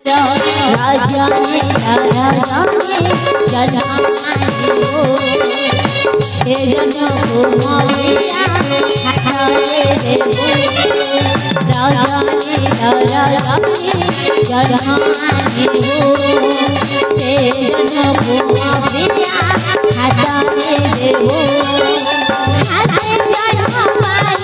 राजा मेरा राजा जना हे जन को मारिया हटाए देबो राजा मेरा राजा जना हे जन को मारिया हटाए देबो हाथे जना पाए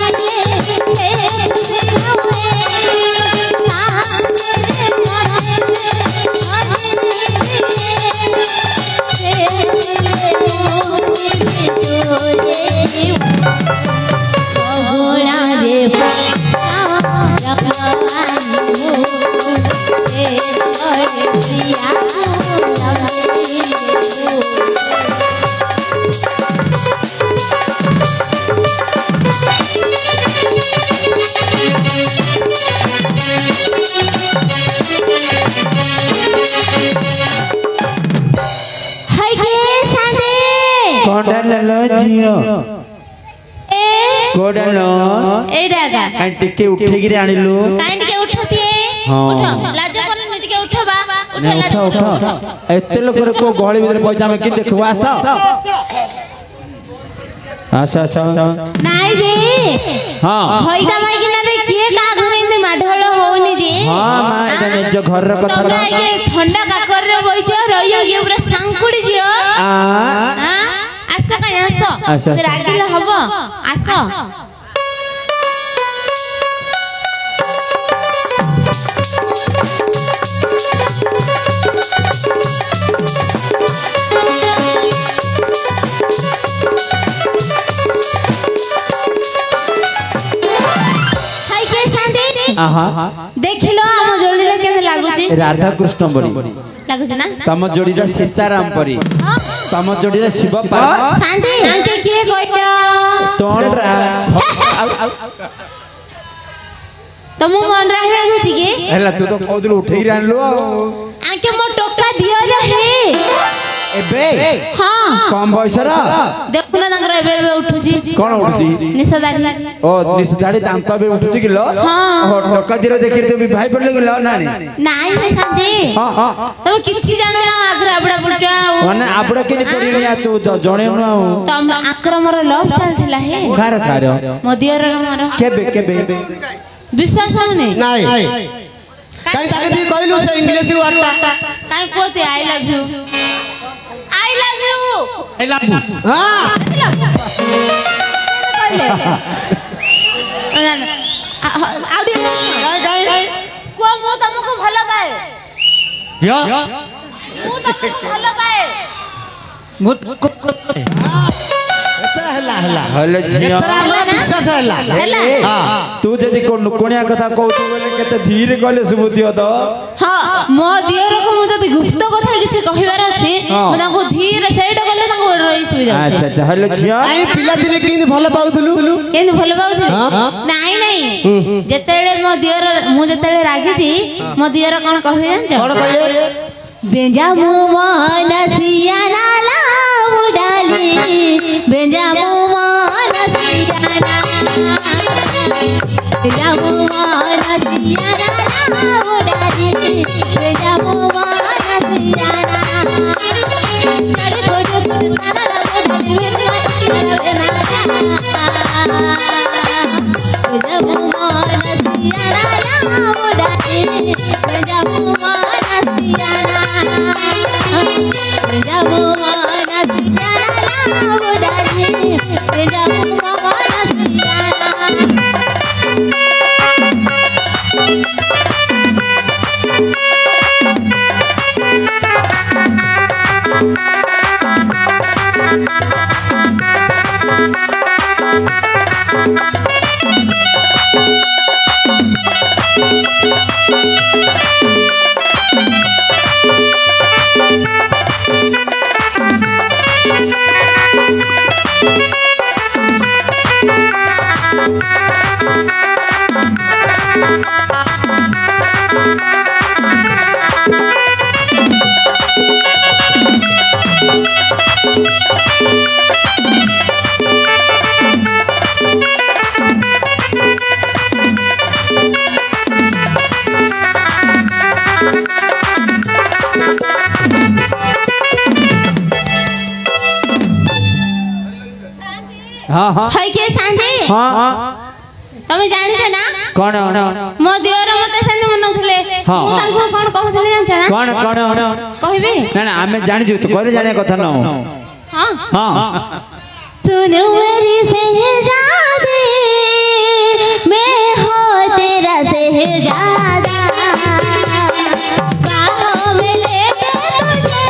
टिके उठे गिरे आनिलु काई टिके उठती उठ लाज करनी टिके उठबा उठ लाज उठ एते लोक रे को गळी भीतर पइजा में कि देखबो आसा आसा आसा नाइ जे हां होइदा माई कि ना रे के का घरे इने माढळ होनी जे हां मा एटा निज घर र कथा रा ये ठंडा काकर रे बइच रहियो ये पूरा सांकुडी जियो हां आसा का आसा रागिला हबो आसा देखिलो हम जोड़ी रे केसे लागु छी राधा कृष्ण बड़ी लागु छी ना तम जोड़ी रे सीताराम परी तम जोड़ी रे शिव पार्वती शांति आंके के कहता तोन रा तम मन राहले छी के हेला तू तो कोदल उठेई रे आनलो आंके मो टोका दियो रे एबे हां कम बयस रा देखु ना तंगर एबे एबे उठु छी कोन उठुची निसदाड़ी ओ निसदाड़ी दांत बे उठुची किलो हां ओ टोका दिरो देखि दे भाई पड़ले गेलो ना नाइ नाइ शांति हां हां तम किछि जानो ना आग्रा आपड़ा पुटा माने आपड़ा केनि पड़ी या तू जणे ना तम आक्रमर लव चलथिला हे खार खार मदियर हमर केबे विश्वास होने नाइ काई ताके दी कहलु से इंग्लिश वर्ड काई कोते आई लव यू हां आउडी काई को मो तुमको भलो पाए या मो तुमको भलो पाए मुत हले झिया विश्वास हला हां तू जदी कोनिया कथा कहू बोले केते धीरे कहले सुबुति हो तो हां मो दियर को मो जदी गुप्त कथा किछि कहिबार अछि मो ताको धीरे सेट करले ताको रही सुबि जाउ अच्छा हले झिया आई पिला दिने केनि भलो पाउथलु केनि भलो पाउथलु नाइ जेतेले मो दियर मु जेतेले रागी छी मो दियर कोन कहबे जानछ कोन कहिए बेंजा मु मनसिया लाला उडाली बेंजा मु मनसिया लाला बेंजा मु मनसिया लाला उडाली बेंजा मु मनसिया लाला करे कोडो कोडो सारा उडाली बेंजा मु मनसिया लाला उडाली बेंजा मु मनसिया जामो माना सियारा उडाली जामो माना सियारा हाँ हाँ ହଇ କିଏ ସାନ୍ଧି हाँ ତମେ ଜାଣିଛ ନା कौन ମୋ ଦିଅର ମତେ ସେମିତି ମନଉଥିଲେ ହଁ, ମୁଁ ହଁ। ତାଙ୍କୁ କଣ କହୁଥିଲି ଜାଣିଛ ନା कौन कौन କହିବି ना ना आमे जानिजु तू कहले जाने कथा न ହଁ हां सुनो मेरी शहजादी मैं हो तेरा शहजादा बाहों में लेके तुझे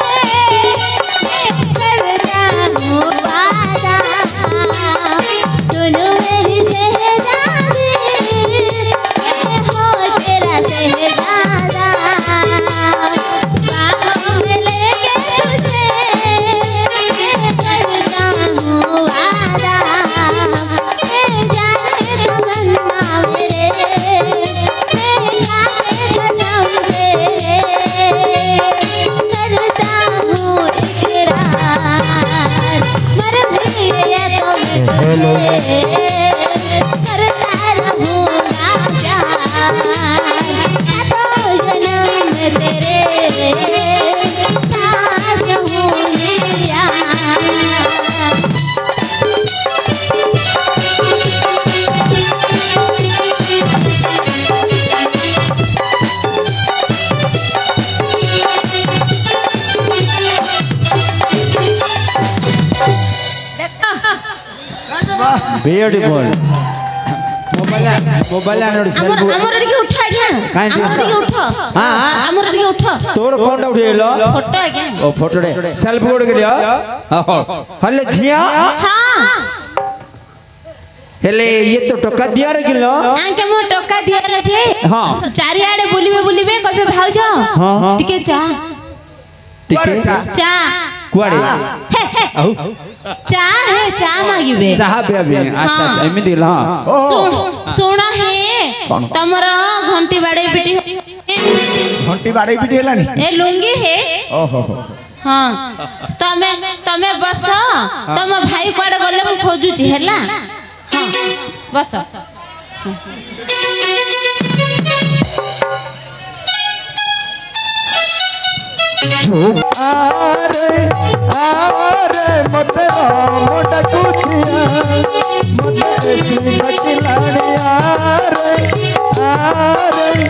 करता हूँ वादा सुनो मेरी शहजादी मैं हो तेरा शहजादा बाहों में लेके तुझे करता हूँ वादा जाने तमन्ना मेरे जाने कसम तेरे करता हूँ इकरार मर भी गया तो मैं तुझे करता रहूँगा प्यार मैं तो जन्म में तेरे साथ रहूँगी यार ब्यूटीफुल मोबाइल आनोड सेल्फ हमर टिके उठ आज्ञा काहे टिके? हमर टिके उठ हां हमर टिके उठ तोर कोनटा उठेलो फोटो आज्ञा ओ फोटो डे सेल्फ गोड के लिया हले झिया हां हेले ये तो टका दिया रे किलो आंके मो टका दिया रहे हाँ। चारि आड़े बुलिबे बुलिबे कहबे भाउज हाँ, हाँ। टिके चा टिके चा कुआड़े हे हे आउ चा है चा मागिबे चाह पे अभी अच्छा अच्छा एमि दिल हां सुन हे तमर घंटी बाड़े पिटी घंटी बाड़े भी हेलानी ए लुंगी हे ओहो हाँ तमे तमे बस तम भाई कुआडे गले मु खोजुची हैला हाँ बस आरे आरे मते मोटा कुछिया मते खिलाड़ी आरे आरे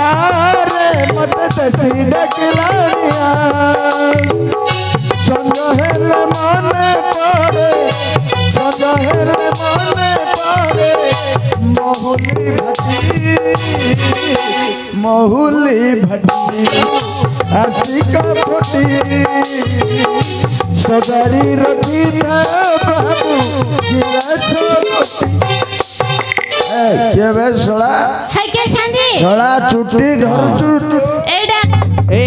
आरे मते सीधा खिलाड़िया संजहेले मने पड़े संजहेले मने पड़े महुली भटी आशिका फटी सदारी रखी था बाबू गिरा छोटी केवे सोड़ा है के सांधी सोड़ा चुटी घर चुटी एडा ए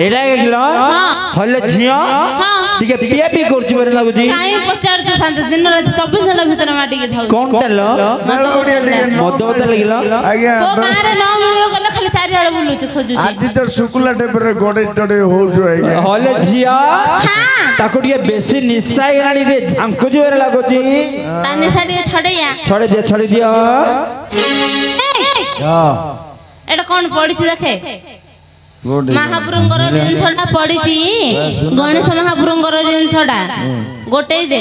एडा एला के किलो हाँ। हले झिया हाँ। टिके पिया पी करछि बरे लागुची काई पचार जो सांध दिन रात 24 घंटा भीतर माटी के थाउ कोन टेलो मद बता लगिलो आज्ञा को गारे न मिलियो गले खाली चारि आड़े बुलुछ खोजुची आज तो शुक्ला टेपर गोडे टडे हो जो आज्ञा हले झिया हां ताको टिके बेसी निशा इलानी रे झांकुजी बरे लागुची ताने साडी छडेया छड़े दियो एटा कोन पडिछि देखे महापुरुंगर जिनसटा पडिछि गणेश महापुरुंगर जिनसटा गोटे दे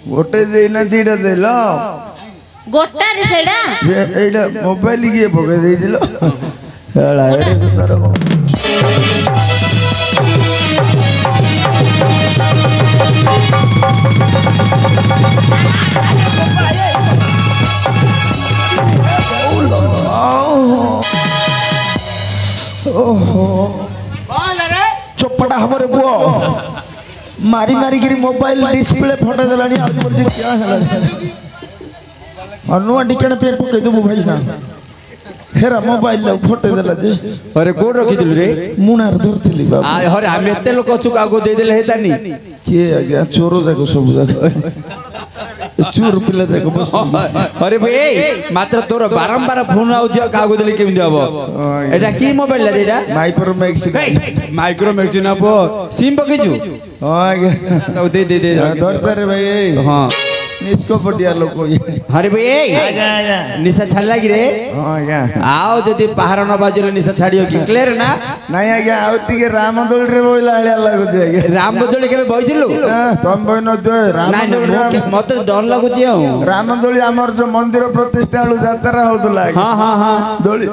गोटे देना दीटा देलो गोटा रे सेडा एटा मोबाइल के भगे दे दिलो साला एटा सुंदर चोपटा हमरे बुआ मारी मारी गिरी मोबाइल डिस्प्ले फटा देलानी आज बोल जे क्या हला अनुआ डिकण पे पके दबु भाई ना हेरा मोबाइल ला फटे देला जे अरे कोड रखी दिल रे मुनार धरथिली बाबा अरे हम एते लोक चुक आगो दे देले हेतानी के आज्ञा चोरो जाको सब जाको चोर पिला जाको बस अरे भाई मात्र तोर बारंबार फोन आउ दियो कागो देले केमि देबो एटा की मोबाइल रे एटा माइक्रो मैक्स माइक्रो मैक्स ना पो सिम पकेजु हां आज्ञा दे धरता रे भाई हां निष्कपटिया लोक हरे भाई निशा छाड़ला कि रे आओ जदि पहाड़ न बाजले निशा छाड़ियो कि क्लियर ना नहीं आज्ञा आउ टिके रामदोली रे बोइला हलिया लागुଛି आज्ञा रामदोली केबे बइथिलु तम बइन दे रामदोली मते डर लागुଛି आ रामदोली हमर जो मंदिर प्रतिष्ठा वाला यात्रा होतला हां हां हां दोली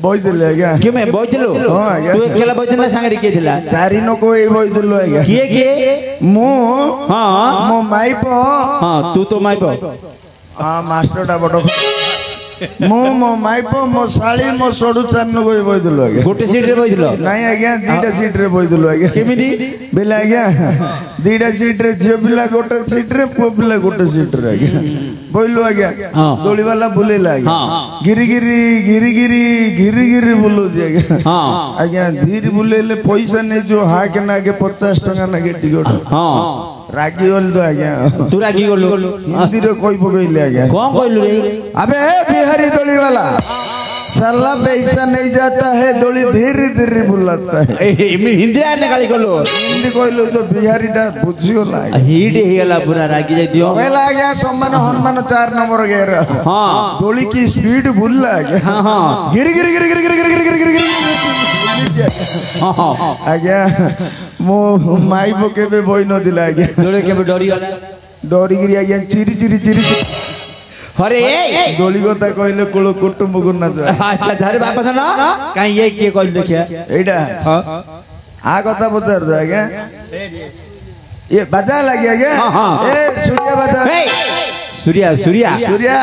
बइदिले आज्ञा केमे बइथिलु तू एकला बइथिना संगरी के थिला चारि नो को ए बइदिलु आज्ञा किए मु हां मो माइपो हां तू तो माइपो हां मास्टर टा बडो मो माइपो मो साली मो सोडू चारन को बइदिलु आज्ञा गोटे सीट रे बइदिलो नहीं आज्ञा दीटा सीट रे बइदिलु आज्ञा केमिदी बेला आज्ञा दीटा सीट रे झियो पिला गोटे सीट रे पुओ पिला गोटे सीट रे आज्ञा बोलू आज्ञा दोली वाला बुलेला आज्ञा गिरी गिरी गिरी गिरी गिरी गिरी बोलू आज्ञा हां आज्ञा धीरे बुलेले पैसा ने जो हा के ना के 50 टका ना के टिकट हां रागी बोल दो आज्ञा तू रागी गोलु हिंदी रे कोई पकइले आज्ञा कोन कहलु रे अबे बिहारी दोली वाला साला पैसा नहीं जाता है दोली धीरे धीरे बुलाता है हिंदी आने गाली कहलु हिंदी कहलु तो बिहारी दा बुझियो ला हिट हे गला पूरा रागी जाई दियो कहला आज्ञा सम्मान हनुमान 4 नंबर गेर हां दोली की स्पीड भूलला आज्ञा हां हां गिरी गिरी गिरी गिरी गिरी गिरी गिरी गिरी हां आज्ञा मो माई बो केबे बोई न दिला आज्ञा दोले केबे डरी गला डरी गिरी आज्ञा चिरी चिरी चिरी अरे दोली गोता कहले कोलो कुटुंब गुना तो अच्छा धारे बापा था ना काई ये के कहल देखिया एडा हां आ कथा बता दो आज्ञा ये बजा लगी आज्ञा ए सूर्य बजा सूर्या सूर्या सूर्या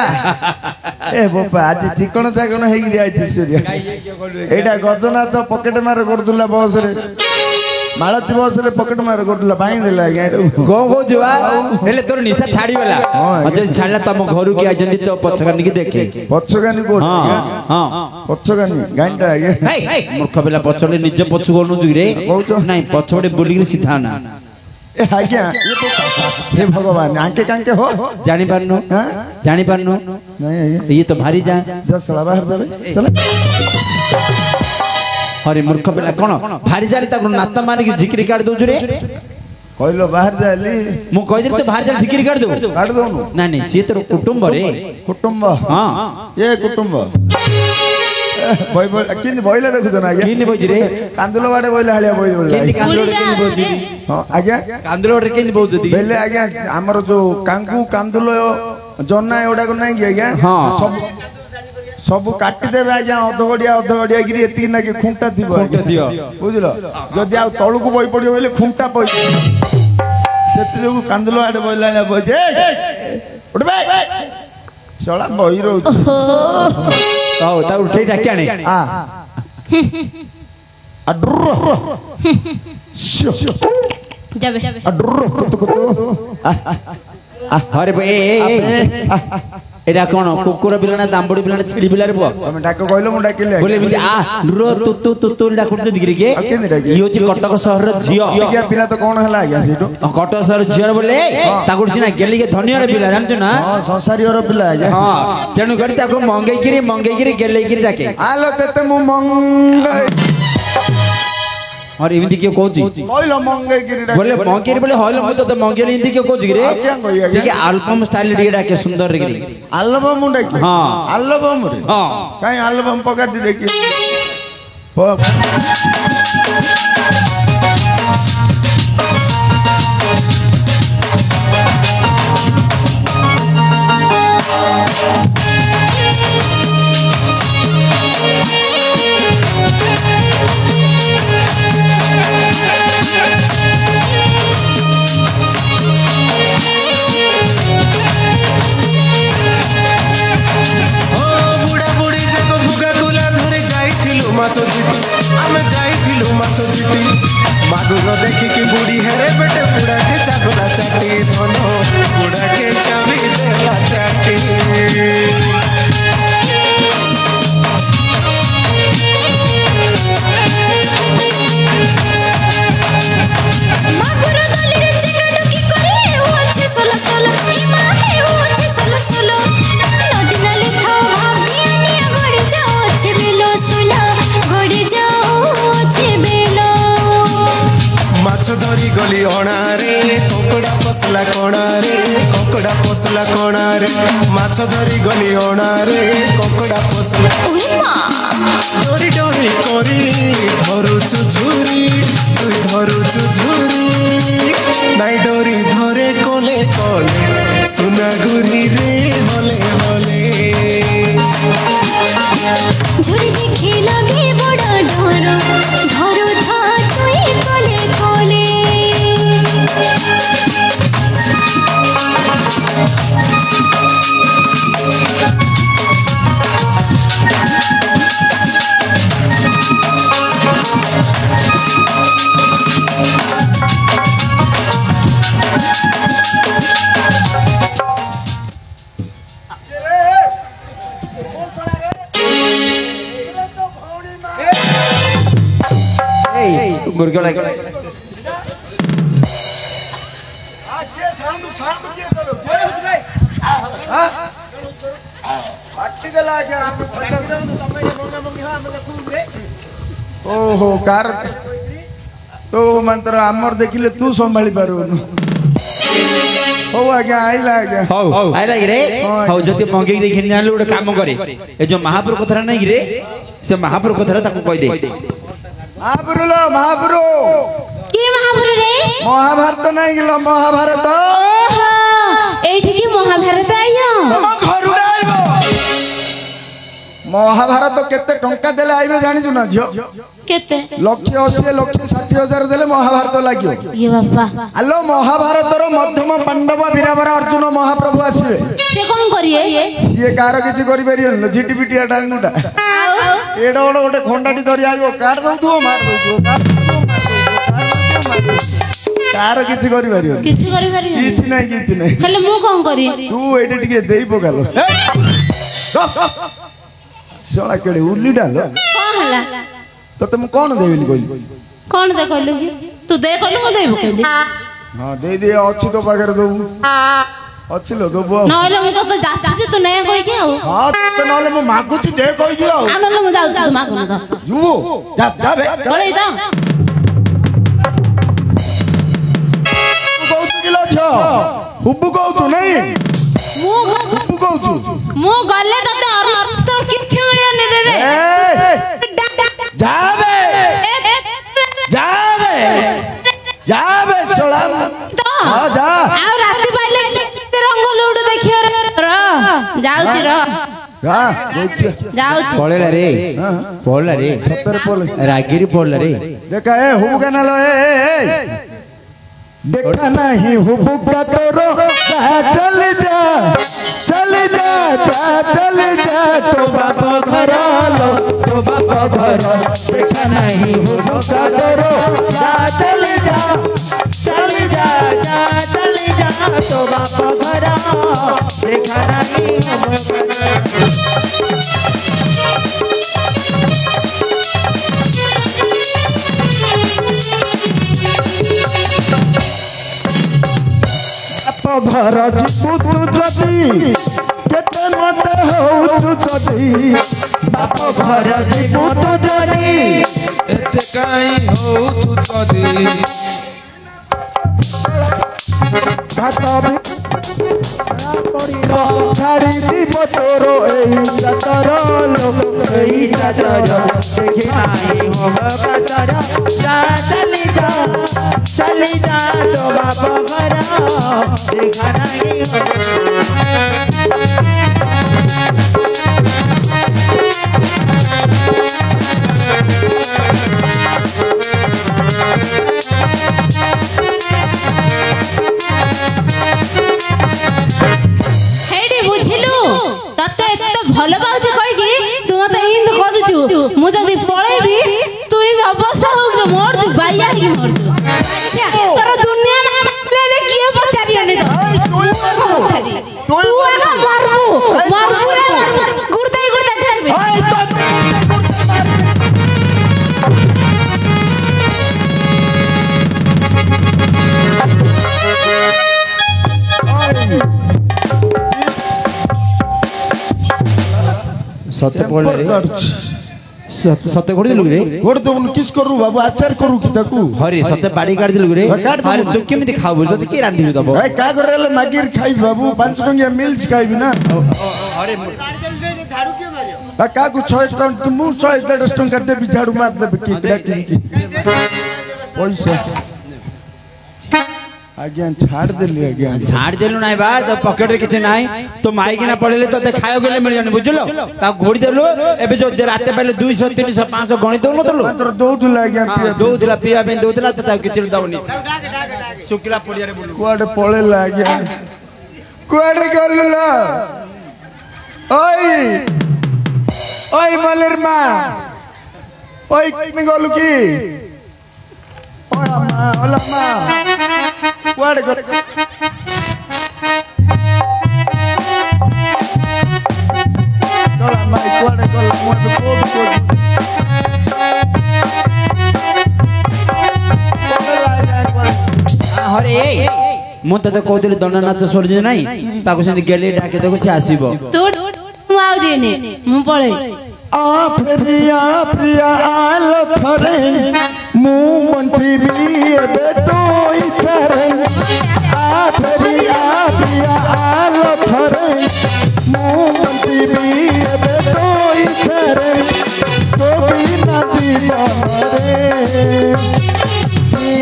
ए बापा आज चिकन चाकन हे गिरी आइछि सूर्या एडा गजनाथ पॉकेट मार करदुला बस रे मालती बस रे पॉकेट मार करदुला बाई देला आज्ञा गो गो जुआ हेले तोर निशा छाड़ी वाला अजे छाड़ला तम घरु के आजंदी तो पछगानी की देखे पछगानी कोट हां हां पछगानी गांडा आज्ञा हे मूर्ख बेला पछले निज पछु कोनु जुरे नहीं पछबडे बोली के सीधा ना ए आज्ञा ये तो हे भगवान आंके कांके हो जानी पारनो हां जानी पारनो नहीं आज्ञा ये तो भारी जा सला बाहर जावे चल अरे मूर्ख बेला कोन भारी जारी ताको नाता मारी के झिकरी काट दउ रे कहलो बाहर जाली मु कहि दे तो बाहर जा झिकरी काट दउ काट दउ ना नहीं से तो कुटुंब रे कुटुंब हां ये कुटुंब बोय बोय किन बोइला रखु दना आज्ञा किन बोज रे कांदुलो बाडे बोइला हलिया बोइ बोइला किन कांदुलो रे हां आज्ञा कांदुलो रे किन बोज दी बेले आज्ञा हमर जो कांकू कांदुलो जन्ना एडा को नाही आज्ञा सब सब काटी देबे आज्ञा अधगड़िया गिरी एती ना के खुंटा दिबो खुंटा दियो बुझलो जदी आ तळु को बोइ पडियो बेले खुंटा पइ सेति जो कांदुलो आडे बोइला ना बोजे उठ बे चला बोइ रो ओ ता उठै डाक्याने आ अड्र जाबे अड्र कुतु अरे भाई एडा कोन कुकुर बिलाना दांबडी बिलाना छिड़ी बिलारे बो हम डाक कहलो मु डाकिले बोले बिंदी आ रो तू डाकुर दिगिरे के यो जे कटक शहर रो झियो या पिला तो कोन हला आज्ञा सेटो कटक शहर झियो बोले ताकुर सिना गेली के धनिया रे बिला जानछ ना हां संसारी रो पिला आज्ञा हां तेनु करी ताको मंगई गिरी गेले गिरी डाके आलो तेते मु मंगई और इमिति के कोची कहलो मंगई गिरी डाके बोले मंगेरी बोले हलो मु तो मंगेरी हिंदी के कोची रे ठीक है एल्बम स्टाइल रे डाके सुंदर रे एल्बम मु डाके हां एल्बम रे हां काई एल्बम पका दे देखि माछो जीटी आमे जाइथिलु माछो जीटी मागुर देखिकी बुढ़ी हेरे बेटे बुढ़ा के चागुला चाटी धनो बुढ़ा के चाबी देला चाटी मागुर दली रे चिकन की करे ओ अच्छे सोला सोला ई मां है ओ अच्छे सोला सोला नदी नाले था भाभी निया गड़ जाओ अच्छे बेलो सुना गड़ जाओ अच्छे बेलो माछ धरी गली अणारे कोकड़ा पसला कणारे कोकड़ा पसला रे माछ धरी गली अणारे ककड़ा पसला डोरी डोरी करी धरुचु झुरी तुई धरुचु झुरी नाई डोरी धरे कोले कोले सुना गुरी रे होले होले झुरी देखी लगे बड़ा डर धरो था तुई कोले कोले मुर्गा लाग ओहो कार तो मंत्र आमर देखिले तू संभाली पारुनु हो आज्ञा आइला आज्ञा हौ आइला रे हौ जति मंगे रे घिन आलु उडे काम करे ए जो महापुर कथरा नै रे से महापुर कथरा ताको कहि दे महापुर लो महापुर के महापुर रे महाभारत नहीं गिलो महाभारत ओहो एठी की महाभारत आइयो तम घरु आइबो महाभारत केते टंका देले आइबे जानि छु ना झियो केते लक्ष 80 लक्ष 60,000 देले महाभारत लागियो ये बाबा आलो महाभारत रो मध्यम पांडव वीरवर अर्जुन महाप्रभु आसीबे से कोन करिए सिए कार किछि करि परियन झिटिपिटी डांगुडा एडो ओडो गोटे खंडाटी धरि आइबो काट दउथो मार दउथो कार किछि करि परियन किछि करि पारियो किछि नहीं हेले मु कोन करी तू एडे टिके देई पकालो सोला केडे उल्ली डालो कोन हला तो तुम कौन देविली कहली कोन दे कहलु की तू दे कहलु मु देबो कहली हां दे दे अछि तो पाकर दउ अछि लो दबो नहले मु तो जाछि जे तू नै कहि के आउ हां तो नहले मु मागुची दे कहि दियो आनले मु जाउ तू मागु न तो जुबो जा जा बे बोलै दा तू कहू किलो छ हुब्बू कहू तू नहीं मु हुब्बू कहू मु गले तते अर्थ किछि मिलियन रे रे जाबे जाबे जाबे सोला तो हां जा आ राती पाइले केते रंग लूडू देखियो रे जाउची रो जा देखिए जाउची पळेला रे पळला रे सत्तर पोल रागिरी पळला रे देखा ए हुब्बू का नालो ए देखा नहीं हुब्बू का तोरो चल जा चल जा तो बाबा घर लो तो बाबा घर देखा नहीं हुब्बू का तोरो चल जा तो बाबा घर देखा नहीं हुब्बू घर जीवु तू जदी केते मते होउ तू जदी बाप घर जीवु तू जदी एते काई होउ तू जदी भातबी छाड़ी दीप तोरो एई चातर लोक एई चातर देखि आई हम कातर चली जा तो बाप घर देखा नहीं हेडी बुझिलु तते एते भलो बाउची कहि कि तू मते हिंद करूछु मु जदी पळेबी तू हिंद अवस्था हो गेल मोर तू बाइया ही मोर तू तोर दुनिया में ले किए पचारियनी तो तू आगा मारबू रे गुर्दै खाइबे सत्य पड़े सत्य गोड़ी दिलु रे गोड़ तो किस करू बाबू आचार करू की ताकू हरे सत्य बाड़ी काट दिलु रे काट देबु। अरे तू केमिति खाबु तो के रांधि दबो ए का करले मागिर खाई बाबू 5 टंकिया मिल्स खाइबी ना अरे का को 6 टंक मु 6 टंका दे झाड़ू मार दे की पैसा आज्ञा छाड़ देली आज्ञा झाड़ देलु नाही बा तो पॉकेट रे किछ नाही तो माइक ना पड़ेले तो ते खायो गेले मिल जाने बुझलो ता घोड़ी देलु एबे जो राते पहले 200 300 500 गणी दउनो तलु मात्र दौदला आज्ञा पिया दउदला पिया पे दउदला तो ता किछ दउनी सुकिला पड़िया रे बोलु कुआडे पळेला आज्ञा कुआडे गलला ओय ओय मलेर मा ओय किने गलु की ओला मा कुआडे गल मा कुआडे गल मोर को हरे मु तते कहदिले दंड नाच सोरजे नाही ताको से गेले डाके देखो से आसीबो तू मु आउ जेने मु पळे प्रिया प्रिया आलो थरे मु मंत्री एबे तो इथरे प्रिया प्रिया आलो थरे मु मंत्री एबे तो इथरे तो बिना जीवन रे की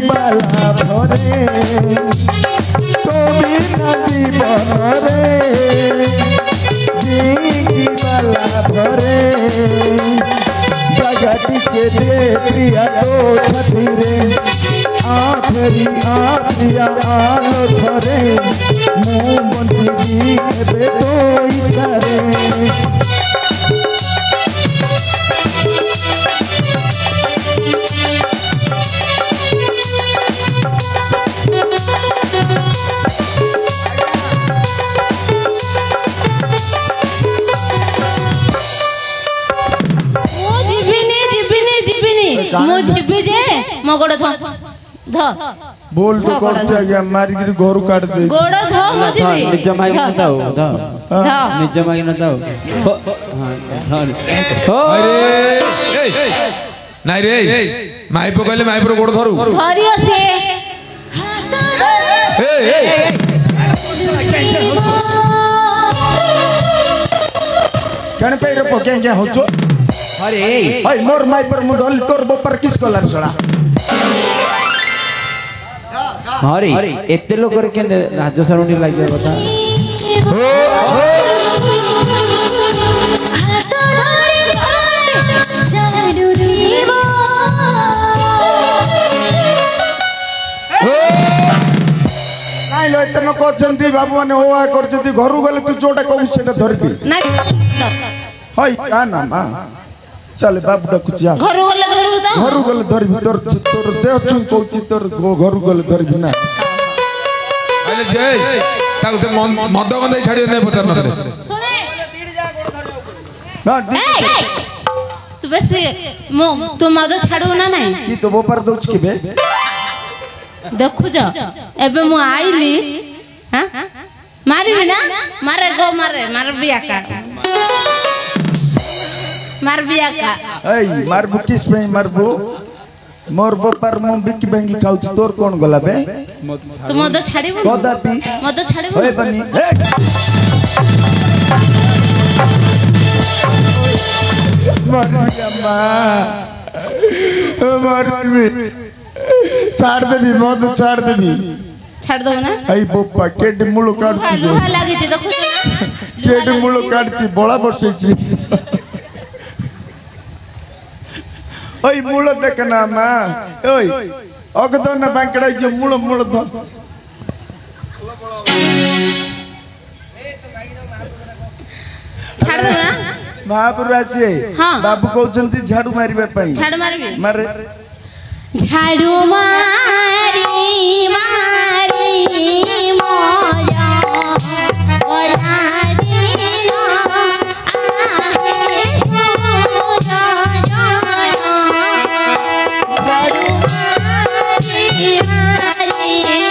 बाला भरे तो बिना जीवन रे की बाला भरे जगती के दे प्रिया तो छठी रे आखरी प्रिया आलो थरे मु मंत्री एबे तो इथरे मु जिबी जे मो गोड़ ध बोल तो कौन से आज्ञा मारी गिरी गोरू काट दे गोड़ ध मु जिबी निज माइक न दाओ ध ध निज माइक न दाओ अरे नाइ रे माइप कहले माइप रो गोड़ धरू धरियो से कण पे रे पोके क्या होचो अरे ओय मोर माई पर मुदल तोर बोपर किस कलर सड़ा हरे एते लोक रे के राज्य सरुणी लागे बता नाइ लो इतनो कोचंती बाबू माने होआ करचती घरु गले तू जोटा कहू सेटा धरबी ना होय का ना मा चल बाबू डकुच जा घर गले धरु त घरु गले धरबी तोर तोर देह छुं कहू तोर घरु गले धरबी ना अरे जय ताको से मद गंदे छाड़ी नै पचार नथरे सुने ना तू बस तू मद छाड़ू ना नहीं की तो बोपर दोच के बे देखु जा एबे मु आइली हां मारबी ना मारे गो मारे बिया का मार बिया का एई मारबू किस पे मारबू मोर बोपर मु बिक बेंगी खाउच तोर कोन गला बे तू मद छाड़ीबू गोदा पी मद छाड़ीबू होय बनी मरिया मां मारबी छाड़ देबी मद छाड़ देबी छाड़ दो ना आई बोपा केड मुळो काढती लुहा लागी जे देखु ना केड मुळो काढती बोळा बसैची ओय मुळो देख ना मा ओय अगदो ना बांकड़ा जे मुळो मुळो ध छाड़ दो ना महापुरासी हाँ। बाबू कहउचंती झाड़ू मारिबा पई छाड़ मारबी मारे झाड़ू मारी मोरा ओलारी ना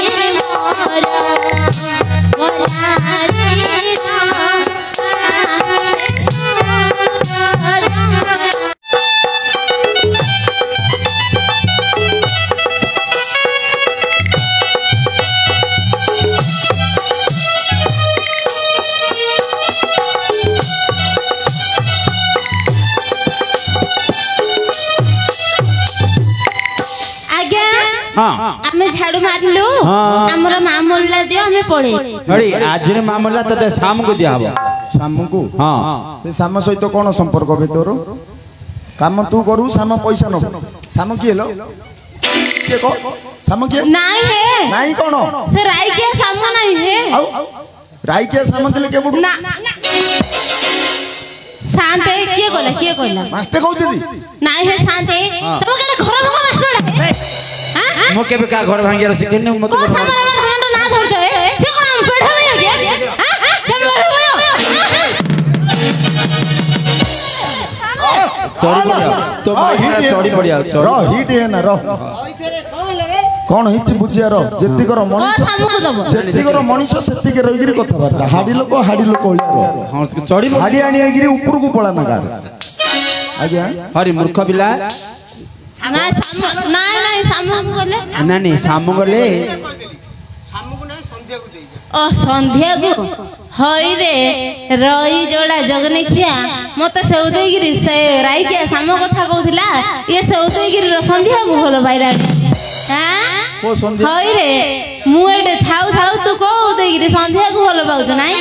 आहे मोरा हाँ ଆମେ ଝାଡୁ ମାରିଲୁ ଆମର ମାମୁଲା ଦିଅ ଆମେ ପଳେଇ ହରି ଆଜିର ମାମଲା ତତେ ଶାମକୁ ଦିଆହବ ଶାମକୁ ହଁ ସେ ଶାମ ସହିତ କଣ ସମ୍ପର୍କ ବେ ତୋର କାମ ତୁ କରୁ ଶାମ ପଇସା ନବୁ ଶାମ କିଏ लो କିଏ କହ ଶାମ କିଏ ନାଇଁ ହେ ନାଇଁ କଣ ସେ ରାଇକିଆ ସାମ ନାଇଁ ହେ ଆଉ ରାଇକିଆ ଶାମ ଦେଲେ କେବଠୁ ନା ଶାନ୍ତେ କିଏ କହିଲା ମାଷ୍ଟେ କହୁଛନ୍ତି ନାଇଁ ହେ ଶାନ୍ତେ ତମ କେତେ ଘର ଭଙ୍ଗ ମାଷ୍ଟରଟା ମୁଁ କେବେ କା ଘର ଭାଙ୍ଗିବାର ଶିଖିନି ମତେ କୋ ସାମର ନା ଧରଛ ଏ ସେ କୋନ ପେଢ ଭାଇ କି ତମ ପେଢ ଭାଇ ଚଢି ପଡିଆ ତ ମାଇକିନା ଚଢି ପଡିଆ ର ହିଟ ହେ ନା ର କଣ ହେଇଛି ବୁଝିବାର ଯେତିକର କୋ ମଣିଷ ସାମକୁ ଦବ ଯେତିକର ମଣିଷ ସେତିକି ରହିକିରି କଥାବାର୍ତ୍ତା ହାଡି ଲୋକ ଭଳିଆ ହଁ ଚଢି ହାଡି ଆଣିକିରି ଉପରକୁ ପଳା ନା ଗାଁ ଆଜ୍ଞା ହରି ମୂର୍ଖ ପିଲା ନାଇଁ ସାମକୁ ଗଲେ ନାନି ଶାମ ଗଲେ ଓ ସନ୍ଧ୍ୟାକୁ ହଇରେ ରଇ ଯୋଡା ଜଗନେଖିଆ ମତେ ସେଉ ଦେଇକିରି ସେ ରାଇକିଆ ସାମ କଥା କହୁଥିଲା ଇଏ ସେଉ ଦେଇକିରି ସନ୍ଧ୍ୟାକୁ ଭଲ ପାଇଲାଣି କୋ ସନ୍ଧ୍ୟା ହଇରେ ମୁଁ ଏଠି ଥାଉ ତୁ କୋଉ ଦେଇକିରି ସନ୍ଧ୍ୟାକୁ ଭଲ ପାଉଛୁ ନାଇଁ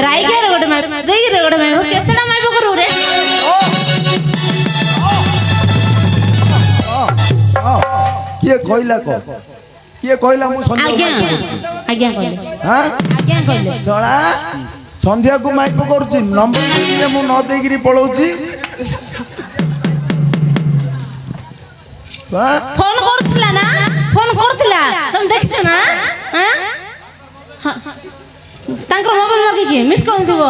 ରାଇକିଆର ଗୋଟେ ମାଇପ ଦେଇକିରି ଗୋଟେ ମାଇପ କେତେଟା ମାଇପ କରୁ ରେ କିଏ କହିଲା କ କିଏ କହିଲା ମୁଁ ଆଜ୍ଞା ସନ୍ଧ୍ୟା କହିଲେ ହାଁ ଆଜ୍ଞା କହିଲେ ଶଳା ସନ୍ଧ୍ୟାକୁ ମାଇପ କରୁଛି ନମ୍ବର ଦେଇକିରି ମୁଁ ନ ଦେଇକିରି ପଳଉଛି ଫୋନ କରୁଥିଲା ତମେ ଦେଖିଛ ନା ତାଙ୍କର ମୋବାଇଲ ମାଗିକି ମିସ୍ କଲ୍ ଥିବ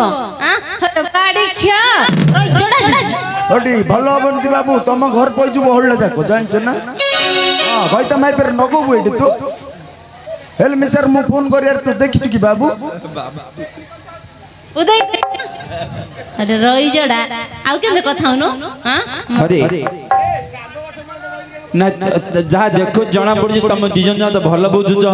ଭଲ ହବନି ବାବୁ ତମ ଘର ପଇଯିବ ହଳିଲା ଯାକ ଜାଣିଛ ନା ହଁ ଭାଇ ତ ମାଇପରେ ନଗବୁ ଏଇଠି ତୁ ହେଲେ ମିସାର ମୁଁ ଫୋନ କରିବାର ତୁ ଦେଖିଛୁ କି ବାବୁ ଆରେ ରହି ଯୋଡା ଆଉ କେମିତି କଥା ହଉନୁ ହରି ନା ଯାହା ଦେଖୁ ଜଣା ପଡୁଛି ତମ ଦି ଜଣ ତ ଭଲ ବୁଝୁଛ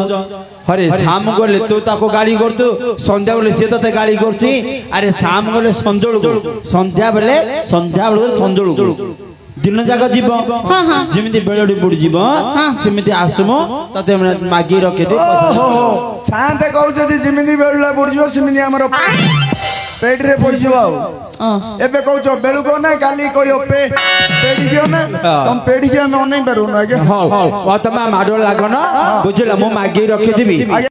ହରେ ଶାମ ଗଲେ ତୁ ତାକୁ ଗାଳି କରୁଛୁ ସନ୍ଧ୍ୟା ବେଳେ ସିଏ ତତେ ଗାଳି କରୁଛି ଆରେ ଶାମ ଗଲେ ସଞ୍ଜଳକୁ ସନ୍ଧ୍ୟା ବେଳକୁ ସଞ୍ଜଳକୁ ଦିନ ଯାକ ଯିବ ଯେମିତି ବେଳଟି ବୁଡିଯିବ ସେମିତି ଆସିବ ତତେ ମାଗି ରଖିଦେ ସାନ୍ତେ କହୁଛନ୍ତି ଯେମିତି ବେଳୁଲା ବୁଡିଯିବ ସେମିତି ଆମର पेड़ पड़ो एबे कौच बेलुक ना काली पेड़ी दियो ना तुम पेड़ी के अन पारू ना तुम माड़ लागन बुझल मु मागी रखी